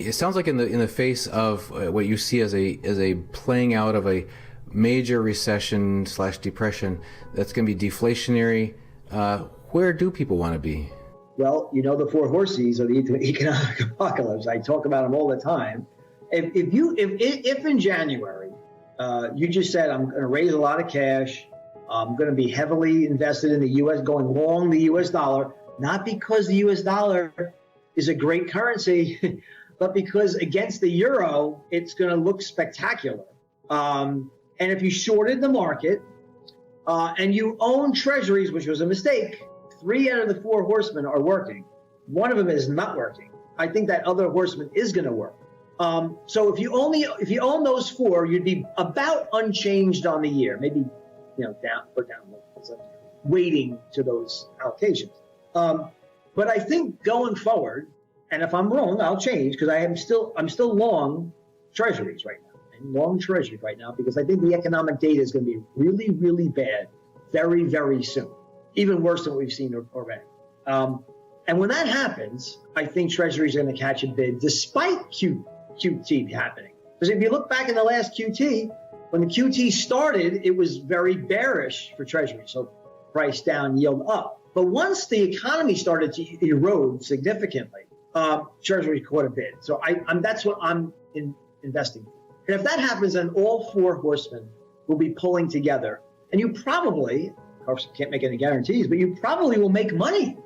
it sounds like in the face of what you see as a playing out of a major recession / depression that's going to be deflationary, where do people want to be? Well, the four horses of the economic apocalypse. I talk about them all the time. If in January you just said, I'm going to raise a lot of cash, I'm going to be heavily invested in the U.S., going long the U.S. dollar, not because the U.S. dollar is a great currency, but because against the euro, it's going to look spectacular. And if you shorted the market and you own treasuries, which was a mistake, 3 out of the 4 horsemen are working. One of them is not working. I think that other horseman is going to work. So if you own those 4, you'd be about unchanged on the year, maybe down, weighting to those allocations. But I think going forward, and if I'm wrong, I'll change, because I'm still long treasuries right now. I'm long treasuries right now because I think the economic data is going to be really, really bad very, very soon, even worse than we've seen already. And when that happens, I think treasuries are going to catch a bid despite QT happening. Because if you look back in the last QT, when the QT started, it was very bearish for treasuries. So price down, yield up. But once the economy started to erode significantly, treasuries caught a bid. So that's what I'm investing in. And if that happens, then all 4 horsemen will be pulling together. And you probably, of course, can't make any guarantees, but you probably will make money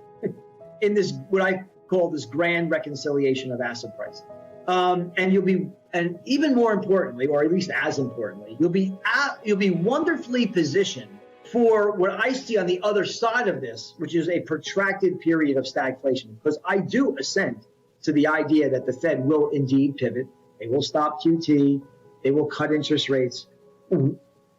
in this, what I call this grand reconciliation of asset prices. And even more importantly, or at least as importantly, you'll be wonderfully positioned for what I see on the other side of this, which is a protracted period of stagflation. Because I do assent to the idea that the Fed will indeed pivot. They will stop QT. They will cut interest rates,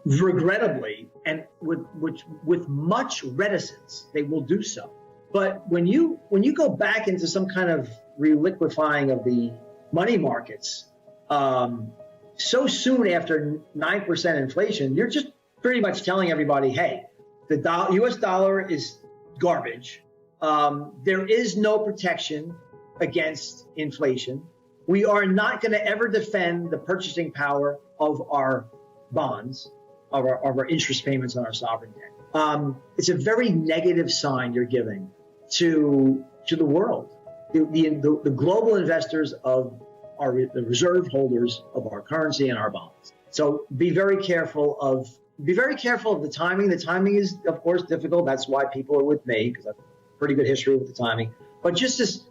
regrettably, and with much reticence. They will do so. But when you go back into some kind of reliquifying of the money markets, so soon after 9% inflation, you're just pretty much telling everybody, hey, the U.S. dollar is garbage. There is no protection against inflation. We are not going to ever defend the purchasing power of our bonds, of our interest payments on our sovereign debt. It's a very negative sign you're giving to the world, the global investors of the reserve holders of our currency and our bonds. So be very careful of the timing. The timing is, of course, difficult. That's why people are with me, because I have a pretty good history with the timing. But just this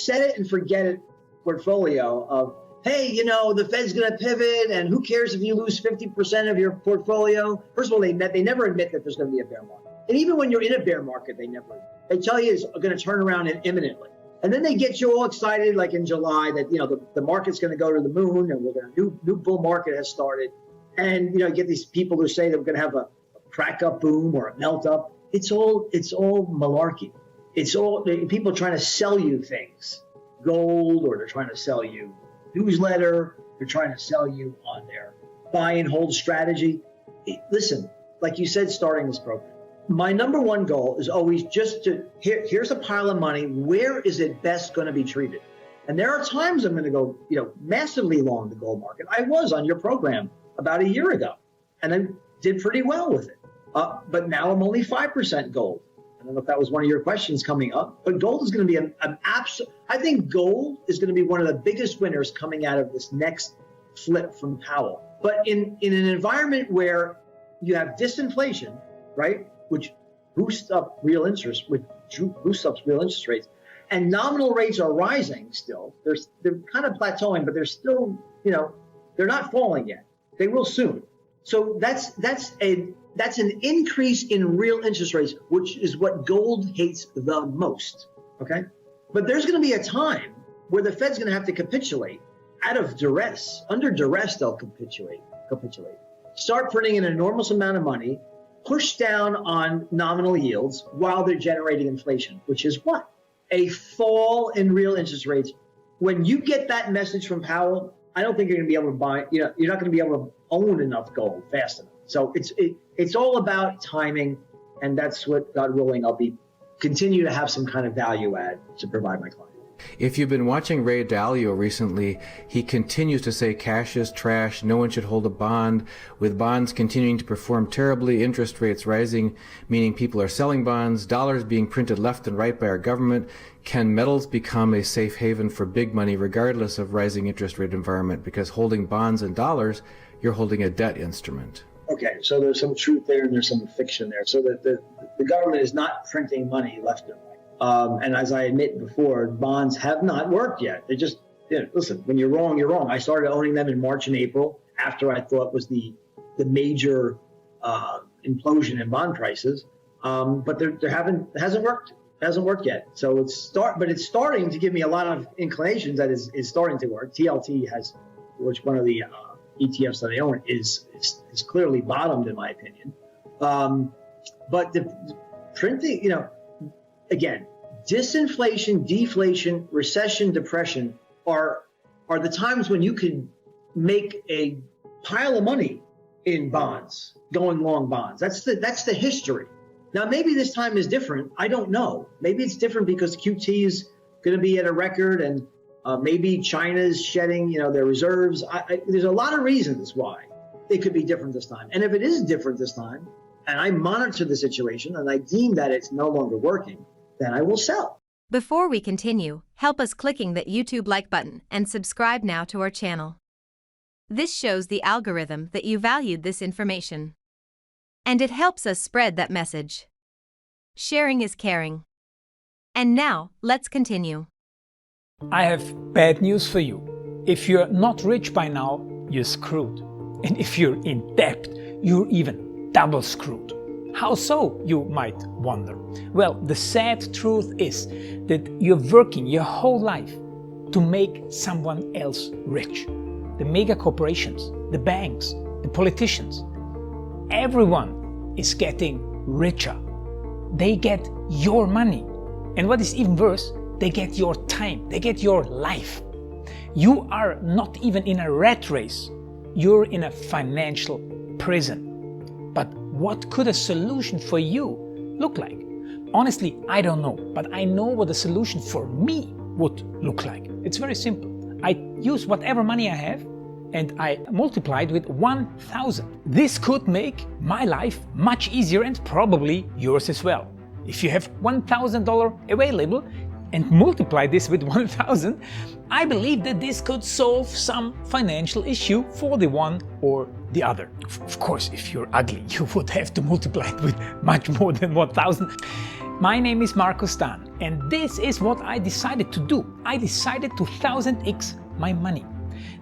set it and forget it portfolio of, hey, the Fed's going to pivot, and who cares if you lose 50% of your portfolio? First of all, they never admit that there's going to be a bear market. And even when you're in a bear market, they tell you it's going to turn around imminently. And then they get you all excited, like in July, that the market's going to go to the moon, and we're going to new bull market has started. And you get these people who say that we're going to have a crack up boom or a melt up. It's all malarkey. It's all people trying to sell you things, gold, or they're trying to sell you newsletter. They're trying to sell you on their buy and hold strategy. Listen, like you said, starting this program, my number one goal is always just here's a pile of money. Where is it best going to be treated? And there are times I'm going to go, massively long the gold market. I was on your program about a year ago, and I did pretty well with it. But now I'm only 5% gold. I don't know if that was one of your questions coming up, but gold is going to be an absolute. I think gold is going to be one of the biggest winners coming out of this next flip from Powell. But in an environment where you have disinflation, right, which boosts up real interest rates, and nominal rates are rising still. They're kind of plateauing, but they're still, they're not falling yet. They will soon. So that's an increase in real interest rates, which is what gold hates the most. Okay, but there's going to be a time where the Fed's going to have to capitulate out of duress. Under duress, they'll capitulate. Start printing an enormous amount of money, push down on nominal yields while they're generating inflation, which is what? A fall in real interest rates. When you get that message from Powell, I don't think you're going to be able to buy, you're not going to be able to own enough gold fast enough. So it's all about timing, and that's what, God willing, I'll continue to have some kind of value add to provide my client. If you've been watching Ray Dalio recently, he continues to say cash is trash, no one should hold a bond, with bonds continuing to perform terribly, interest rates rising, meaning people are selling bonds, dollars being printed left and right by our government. Can metals become a safe haven for big money regardless of rising interest rate environment? Because holding bonds and dollars, you're holding a debt instrument. Okay, so there's some truth there and there's some fiction there. So that the government is not printing money left and right. And as I admit before, bonds have not worked yet. They just, listen, when you're wrong, you're wrong. I started owning them in March and April after I thought was the major implosion in bond prices. But it hasn't worked yet. So it's starting to give me a lot of inclinations that is starting to work. TLT which one of the ETFs that I own is clearly bottomed in my opinion. But the printing, again, disinflation, deflation, recession, depression are the times when you can make a pile of money in bonds, going long bonds. That's the history. Now, maybe this time is different. I don't know. Maybe it's different because QT is going to be at a record and maybe China's shedding, their reserves. There's a lot of reasons why it could be different this time. And if it is different this time, and I monitor the situation and I deem that it's no longer working, then I will sell. Before we continue, help us clicking that YouTube like button and subscribe now to our channel. This shows the algorithm that you valued this information. And it helps us spread that message. Sharing is caring. And now, let's continue. I have bad news for you. If you're not rich by now, you're screwed. And if you're in debt, you're even double screwed. How so, you might wonder? Well, the sad truth is that you're working your whole life to make someone else rich. The mega corporations, the banks, the politicians, everyone is getting richer. They get your money. And what is even worse, they get your time, they get your life. You are not even in a rat race. You're in a financial prison. But what could a solution for you look like? Honestly, I don't know, but I know what a solution for me would look like. It's very simple. I use whatever money I have and I multiply it with 1,000. This could make my life much easier and probably yours as well. If you have $1,000 available and multiply this with 1,000, I believe that this could solve some financial issue for the one or the other. Of course, if you're ugly, you would have to multiply it with much more than 1,000. My name is Marco Stan, and this is what I decided to do. I decided to 1000x my money.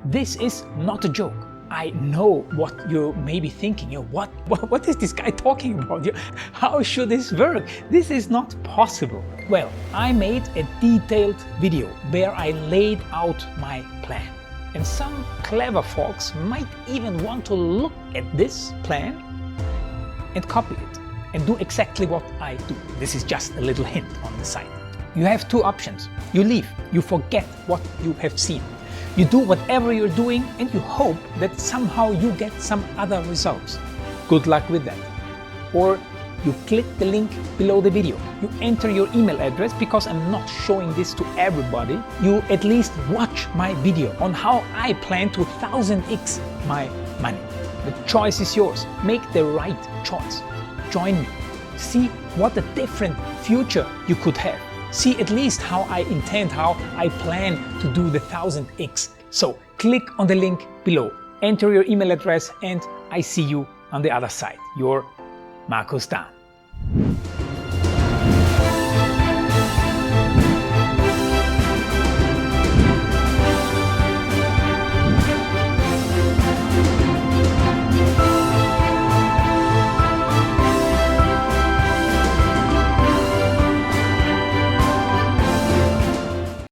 This is not a joke. I know what you may be thinking. What is this guy talking about? How should this work? This is not possible. Well, I made a detailed video where I laid out my plan. And some clever folks might even want to look at this plan and copy it and do exactly what I do. This is just a little hint on the side. You have two options. You leave, you forget what you have seen. You do whatever you're doing and you hope that somehow you get some other results. Good luck with that. Or you click the link below the video. You enter your email address because I'm not showing this to everybody. You at least watch my video on how I plan to 1000x my money. The choice is yours. Make the right choice. Join me. See what a different future you could have. See at least how I plan to do the 1000x. So click on the link below, enter your email address, and I see you on the other side. Your Marco Stan.